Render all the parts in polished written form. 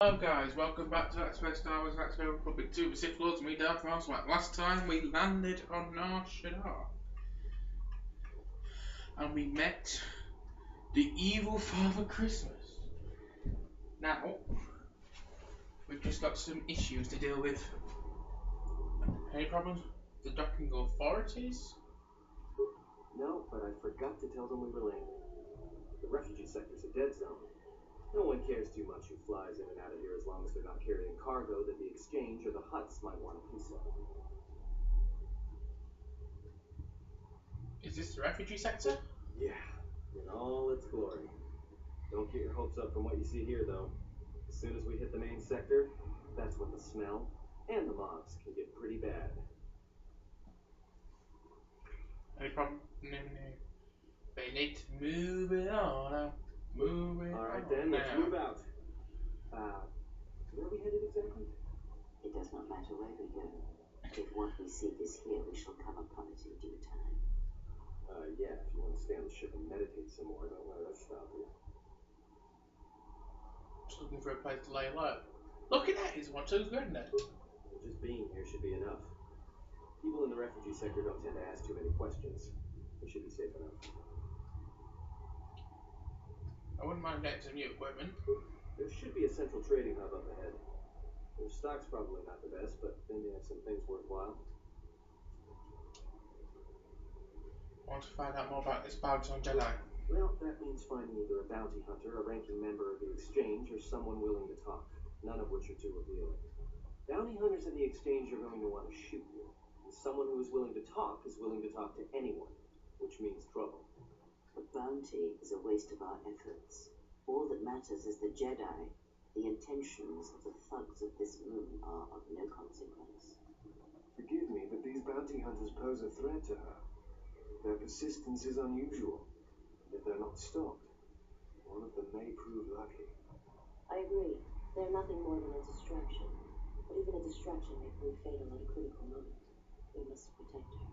Hello guys, welcome back to Let's Play Star Wars Let's Play Republic 2 with Sith Lords and me, Dan Francois. Last time we landed on Nar Shaddaa and we met the evil Father Christmas. Now, we've just got some issues to deal with. Any problems with the docking authorities? No, but I forgot to tell them we were landing. The refugee sector's a dead zone. No one cares too much who flies in and out of here as long as they're not carrying cargo that the exchange or the Hutts might want a piece of. Is this the refugee sector? Yeah, in all its glory. Don't get your hopes up from what you see here, though. As soon as we hit the main sector, that's when the smell and the mobs can get pretty bad. Any problem? No. They need to move it on now. Move it on. Alright then, let's move out. Where are we headed exactly? It does not matter where we go. If what we seek is here, we shall come upon it in due time. Yeah, if you want to stay on the ship and meditate some more, don't let us stop you. Just looking for a place to lay low. Looking at it is what two's good, isn't it? Just being here should be enough. People in the refugee sector don't tend to ask too many questions. We should be safe enough. I wouldn't mind getting some new equipment. There should be a central trading hub up ahead. Their stock's probably not the best, but they may have some things worthwhile. I want to find out more about this bounty on Jedi. Well, that means finding either a bounty hunter, a ranking member of the exchange, or someone willing to talk, none of which are too appealing. Bounty hunters in the exchange are going to want to shoot you, and someone who is willing to talk to anyone, which means trouble. A bounty is a waste of our efforts. All that matters is the Jedi. The intentions of the thugs of this moon are of no consequence. Forgive me, but these bounty hunters pose a threat to her. Their persistence is unusual. If they're not stopped, one of them may prove lucky. I agree. They're nothing more than a distraction. But even a distraction may prove fatal at a critical moment. We must protect her.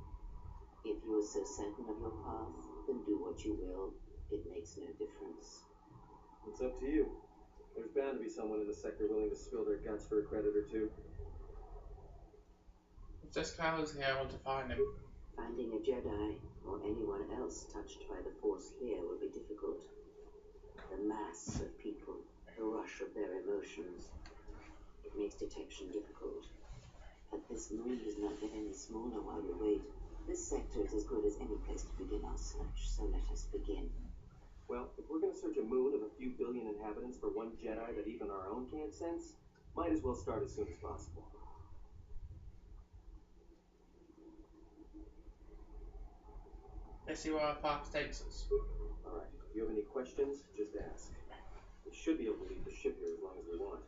If you are so certain of your path, then do what you will. It makes no difference. It's up to you. There's bound to be someone in the sector willing to spill their guts for a credit or two. If this Kylo's here, I want to find him. Finding a Jedi, or anyone else touched by the Force here, will be difficult. The mass of people, the rush of their emotions, it makes detection difficult. But this moon does not get any smaller while we wait. This sector is as good as any place to begin our search, so let us begin. Well, if we're going to search a moon of a few billion inhabitants for one Jedi that even our own can't sense, might as well start as soon as possible. Let's see where our path takes us. Alright, if you have any questions, just ask. We should be able to leave the ship here as long as we want.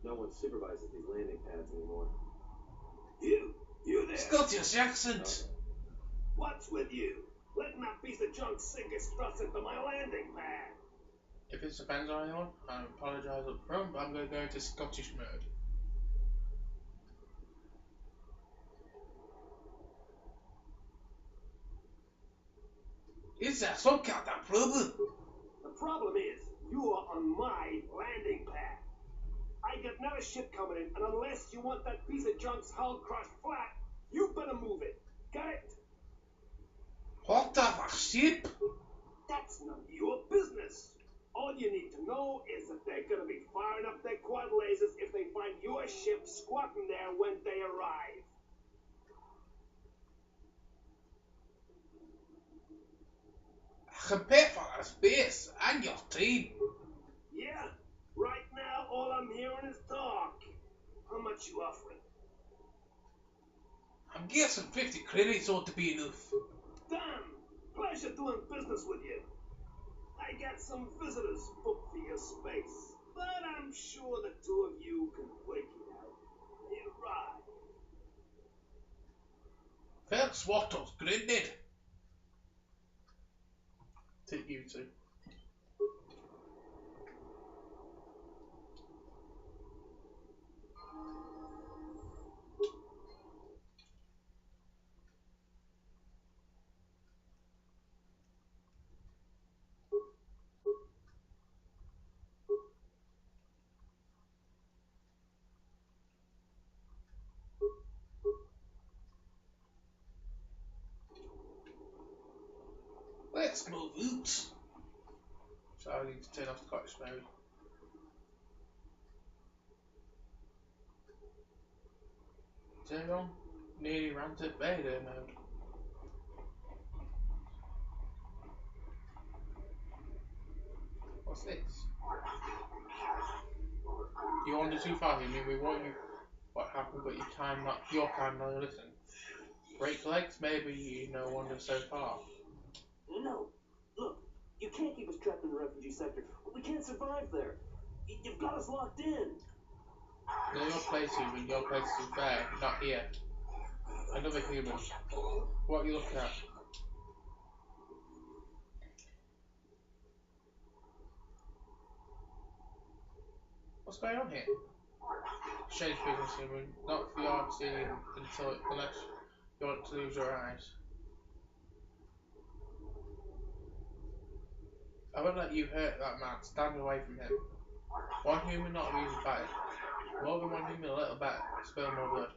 No one supervises these landing pads anymore. You there? Scottish accent! What's with you? Letting that piece of junk sink his struts into my landing pad. If it offends anyone, I apologise up front, but I'm going to go into Scottish mode. Is there some kind of problem? The problem is, you are on my landing pad. I got another ship coming in, and unless you want that piece of junk's hull crushed flat, you better move it. Got it? What the ship? That's none of your business. All you need to know is that they're gonna be firing up their quad lasers if they find your ship squatting there when they arrive. I can pay for our space and your time. Yeah? Right now, all I'm hearing is talk. How much you offering? I'm guessing 50 credits ought to be enough. Damn! Pleasure doing business with you. I got some visitors booked for your space, but I'm sure the two of you can work it out. You ride. Thanks, Waters, granddad. Take you two. Let's move out. So I need to turn off Scottish mode. Turn on nearly ranted Vader mode. What's this? You wander too far, you mean we warn you what happened, but your kind not listen. Break legs, maybe you know wander so far. No. Look, you can't keep us trapped in the refugee sector. We can't survive there. You've got us locked in. No, your place, human. Your place is there, not here. Another human. What are you looking at? What's going on here? Strange business, human. Not for your seeing unless you want to lose your eyes. I won't let you hurt that man. Stand away from him. One human, not a reason to fight. More than one human, a little better. Spill more blood.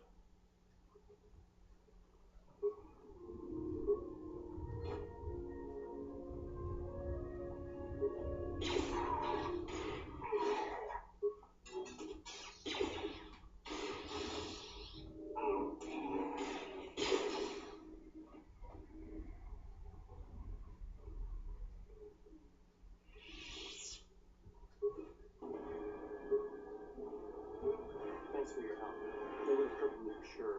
Thanks for your help. They would have crippled me for sure.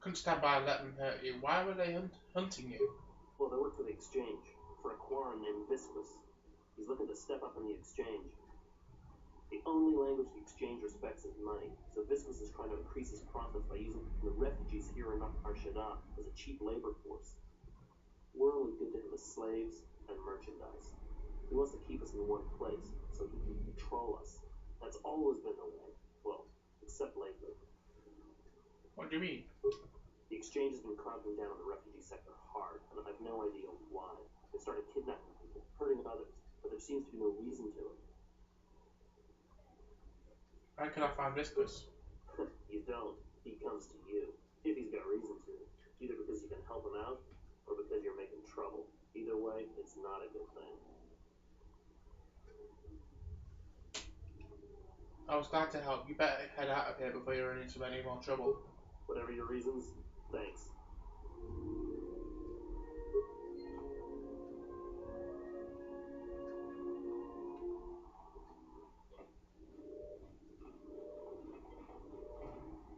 Couldn't stand by and let them hurt you. Why were they hunting you? Well, they work for the exchange, for a Quarren named Viscus. He's looking to step up in the exchange. The only language the exchange respects is money, so Viscus is trying to increase his profits by using the refugees here in Ar-Shaddad as a cheap labor force. We're only good to him as slaves and merchandise. He wants to keep us in one place, so he can control us. That's always been the way. Well, except lately. What do you mean? The exchange has been clamping down on the refugee sector hard, and I have no idea why. They started kidnapping people, hurting others, but there seems to be no reason to it. How can I find Viscus? You don't. He comes to you. If he's got reason to. Either because you can help him out, or because you're making trouble. Either way, it's not a good thing. I was glad to help. You better head out of here before you run into any more trouble. Whatever your reasons, thanks.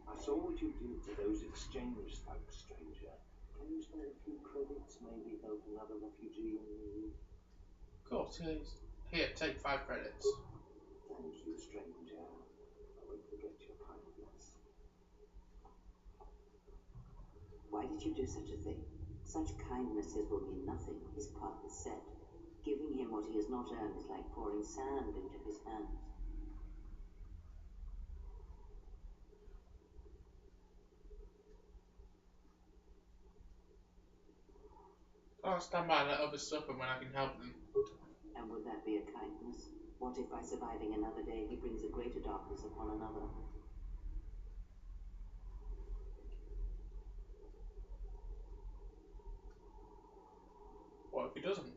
I saw what you did to those exchange folks, stranger. Can you spare a few credits, maybe help another refugee in need? Of course, here, take 5 credits. Thank you, stranger. I won't forget your kindness. Why did you do such a thing? Such kindnesses will mean nothing, his partner said. Giving him what he has not earned is like pouring sand into his hands. I'll stand by and let others suffer when I can help them. And would that be a kindness? What if by surviving another day he brings a greater darkness upon another? What if he doesn't?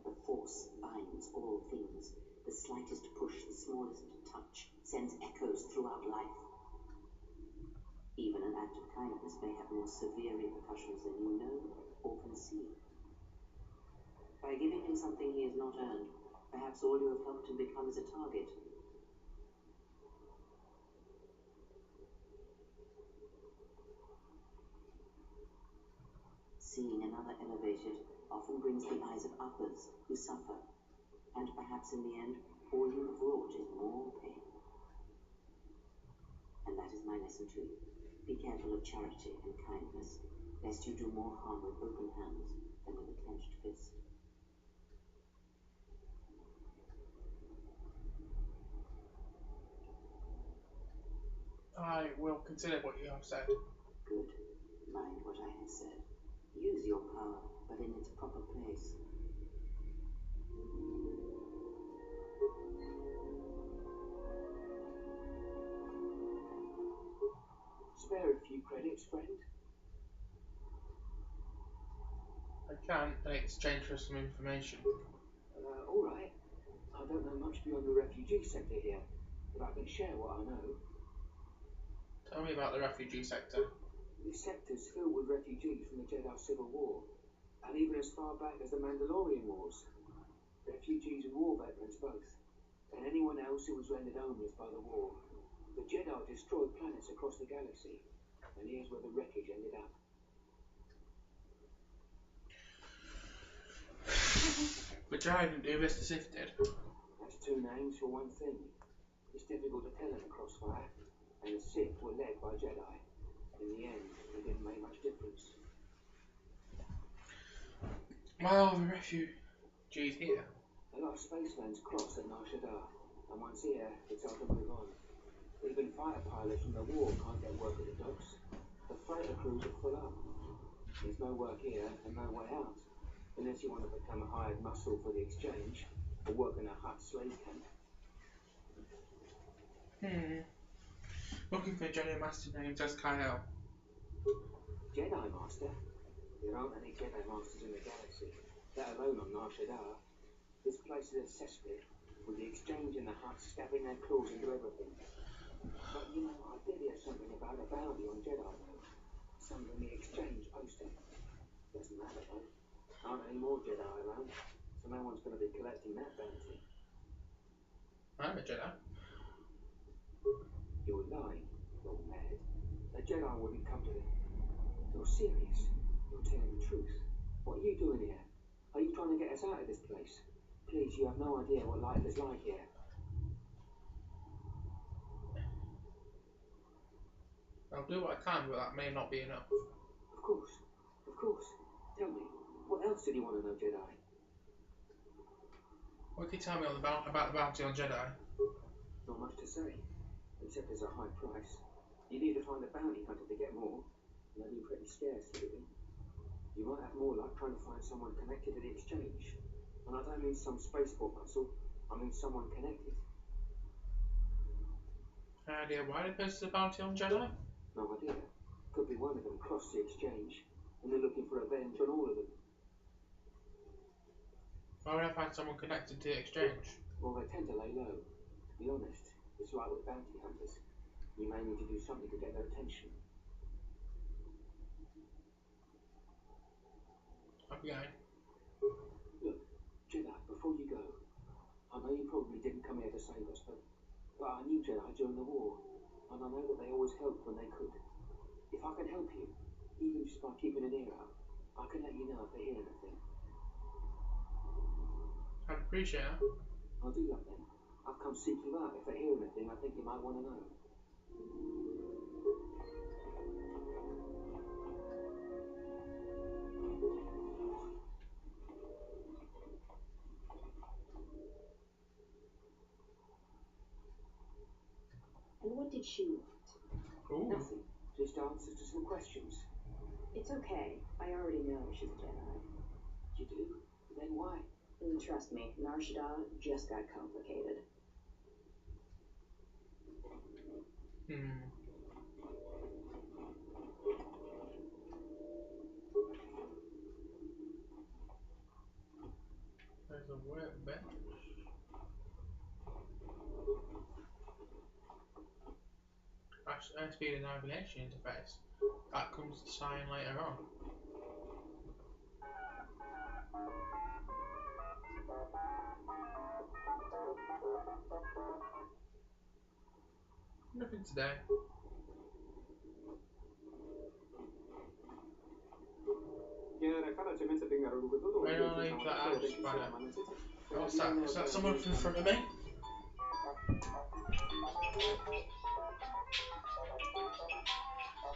The Force binds all things. The slightest push, the smallest touch, sends echoes throughout life. Even an act of kindness may have more severe repercussions than you know or conceive. By giving him something he has not earned, perhaps all you have helped him become is a target. Seeing another elevated often brings the eyes of others who suffer, and perhaps in the end, all you have wrought is more pain. And that is my lesson to you. Be careful of charity and kindness, lest you do more harm with open hands than with a clenched fist. I will consider what you have said. Good. Mind what I have said. Use your power, but in its proper place. Spare a few credits, friend. I can in exchange for some information. Alright. I don't know much beyond the refugee sector here, but I can share what I know. Tell me about the refugee sector. This sector's filled with refugees from the Jedi Civil War, and even as far back as the Mandalorian Wars. Refugees and war veterans both, and anyone else who was rendered homeless by the war. The Jedi destroyed planets across the galaxy, and here's where the wreckage ended up. The Jedi didn't do this, the Sith did. That's two names for one thing. It's difficult to tell in a crossfire, and the Sith were led by Jedi. In the end, it didn't make much difference. Well, the refugees here. A lot of space lanes cross at Nar Shaddaa, and once here, it's hard to move on. Even fighter pilots from the war can't get work at the docks. The freighter crews are full up. There's no work here and no way out, unless you want to become a hired muscle for the exchange, or work in a Hutt slave camp. Looking for a Jedi Master named as Kyle. Jedi Master? There aren't any Jedi Masters in the galaxy, let alone on Nar Shaddaa. This place is a cesspit, with the exchange and the Hutts stabbing their claws into everything. But you know, I did hear something about a bounty on Jedi though. Something the exchange posted. Doesn't matter though. Aren't any more Jedi around, so no one's going to be collecting that bounty. I'm a Jedi. You're lying, you're mad. A Jedi wouldn't come to the... You're serious. You're telling the truth. What are you doing here? Are you trying to get us out of this place? Please, you have no idea what life is like here. I'll do what I can, but that may not be enough. Of course. Tell me, what else did you want to know, Jedi? What can you tell me about the bounty on Jedi? Not much to say, except there's a high price. You need to find a bounty hunter to get more, and they'll be pretty scarce, really. You might have more luck trying to find someone connected to the exchange. And I don't mean some spaceport muscle, I mean someone connected. Any idea why they posted a bounty on Jedi? No idea. Could be one of them crossed the exchange, and they're looking for revenge on all of them. Why would I find someone connected to the exchange? Well, they tend to lay low. To be honest, it's like with bounty hunters. You may need to do something to get their attention. Okay. Look, Jedi, before you go, I know you probably didn't come here to save us, but I knew Jedi during the war, and I know that they always helped when they could. If I can help you, even just by keeping an ear out, I can let you know if they hear anything. I'd appreciate it. I'll do that then. I'll come seek you out if I hear anything I think you might want to know. And what did she want? Ooh. Nothing. Just answers to some questions. It's okay. I already know she's a Jedi. You do? Then why? And trust me, Nar Shaddaa just got complicated. There's a workbench. Airspeed and navigation interface. That comes to sign later on. Nothing today. Where do I leave that out, Spider? What's that? Is that someone in front of me?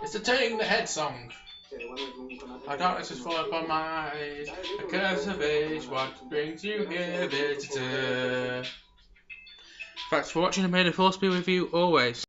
It's the Turning the Head song. My darkness has fallen upon my eyes. A curse of age, what brings you here, visitor? Thanks for watching, and may the force be with you always.